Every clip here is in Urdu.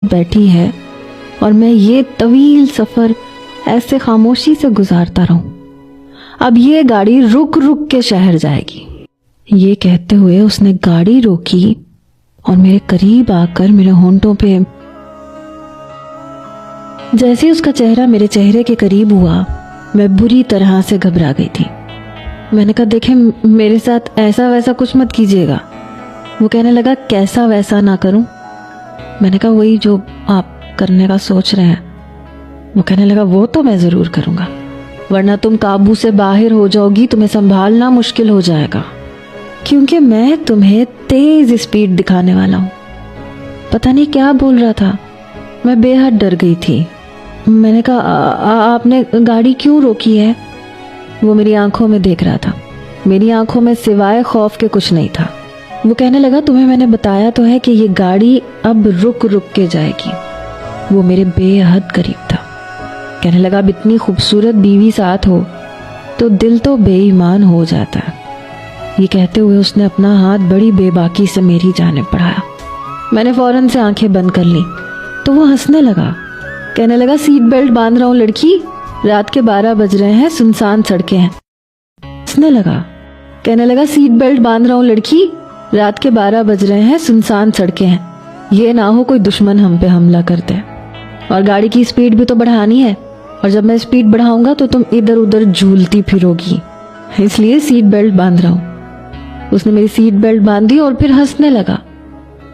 بیٹھی ہے اور میں یہ طویل سفر ایسے خاموشی سے گزارتا رہوں. اب یہ گاڑی رک رک کے شہر جائے گی. یہ کہتے ہوئے اس نے گاڑی روکی اور میرے قریب آ کر میرے ہونٹوں پہ، جیسے ہی اس کا چہرہ میرے چہرے کے قریب ہوا میں بری طرح سے گھبرا گئی تھی. میں نے کہا دیکھیں میرے ساتھ ایسا ویسا کچھ مت کیجیے گا. وہ کہنے لگا کیسا ویسا نہ کروں؟ میں نے کہا وہی جو آپ کرنے کا سوچ رہے ہیں. وہ کہنے لگا وہ تو میں ضرور کروں گا، ورنہ تم قابو سے باہر ہو جاؤ گی، تمہیں سنبھالنا مشکل ہو جائے گا، کیونکہ میں تمہیں تیز اسپیڈ دکھانے والا ہوں. پتہ نہیں کیا بول رہا تھا، میں بے حد ڈر گئی تھی. میں نے کہا آپ نے گاڑی کیوں روکی ہے؟ وہ میری آنکھوں میں دیکھ رہا تھا. میری آنکھوں میں سوائے خوف کے کچھ نہیں تھا. وہ کہنے لگا تمہیں میں نے بتایا تو ہے کہ یہ گاڑی اب رک رک کے جائے گی. وہ میرے بے حد قریب تھا. کہنے لگا اب اتنی خوبصورت بیوی ساتھ ہو تو دل تو بے ایمان ہو جاتا ہے. یہ کہتے ہوئے اس نے اپنا ہاتھ بڑی بے باکی سے میری جانب بڑھایا. میں نے فوراً سے آنکھیں بند کر لی تو وہ ہنسنے لگا. کہنے لگا سیٹ بیلٹ باندھ رہا ہوں لڑکی، رات کے 12 بج رہے ہیں، سنسان سڑکیں ہیں. ہنسنے لگا. کہنے لگا سیٹ بیلٹ باندھ رہا ہوں لڑکی، رات کے 12 بج رہے ہیں، سنسان سڑکیں ہیں. یہ نہ ہو کوئی دشمن ہم پہ حملہ کرتے، اور گاڑی کی سپیڈ بھی تو بڑھانی ہے، اور جب میں سپیڈ بڑھاؤں گا تو تم ادھر ادھر جھولتی پھرو گی، اس لیے سیٹ بیلٹ باندھ رہا ہوں. اس نے میری سیٹ بیلٹ باندھی اور پھر ہنسنے لگا.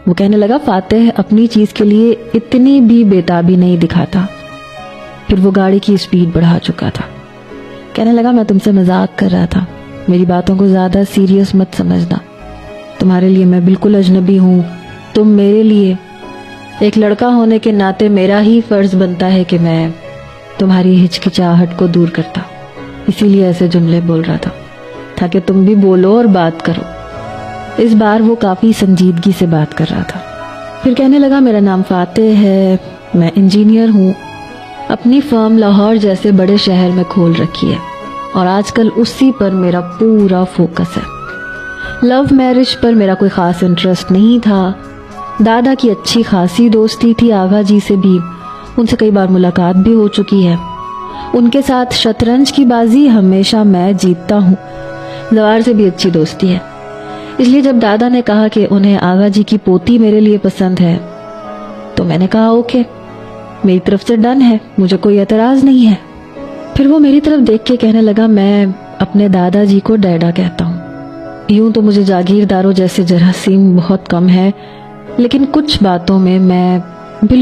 وہ کہنے لگا فاتح اپنی چیز کے لیے اتنی بھی بےتابی نہیں دکھاتا. پھر وہ گاڑی کی سپیڈ بڑھا چکا تھا. کہنے لگا میں تم سے مذاق کر رہا تھا، میری باتوں کو زیادہ سیریس مت سمجھنا. تمہارے لیے میں بالکل اجنبی ہوں. تم میرے لیے ایک لڑکا ہونے کے ناطے میرا ہی فرض بنتا ہے کہ میں تمہاری ہچکچاہٹ کو دور کرتا. اسی لیے ایسے جملے بول رہا تھا تاکہ تم بھی بولو اور بات کرو. اس بار وہ کافی سنجیدگی سے بات کر رہا تھا. پھر کہنے لگا میرا نام فاتح ہے، میں انجینئر ہوں، اپنی فرم لاہور جیسے بڑے شہر میں کھول رکھی ہے، اور آج کل اسی پر میرا پورا فوکس ہے. لو میرج پر میرا کوئی خاص انٹرسٹ نہیں تھا. دادا کی اچھی خاصی دوستی تھی آغا جی سے بھی، ان سے کئی بار ملاقات بھی ہو چکی ہے. ان کے ساتھ شطرنج کی بازی ہمیشہ میں جیتتا ہوں. زوار سے بھی اچھی دوستی ہے. اس لیے جب دادا نے کہا کہ انہیں آغا جی کی پوتی میرے لیے پسند ہے تو میں نے کہا اوکے، میری طرف سے ڈن ہے، مجھے کوئی اعتراض نہیں ہے. پھر وہ میری طرف دیکھ کے کہنے لگا میں اپنے دادا جی کو ڈیڈا کہتا ہوں. یوں تو مجھے جاگیرداروں جیسے جراثیم بہت کم ہے، لیکن کچھ باتوں میں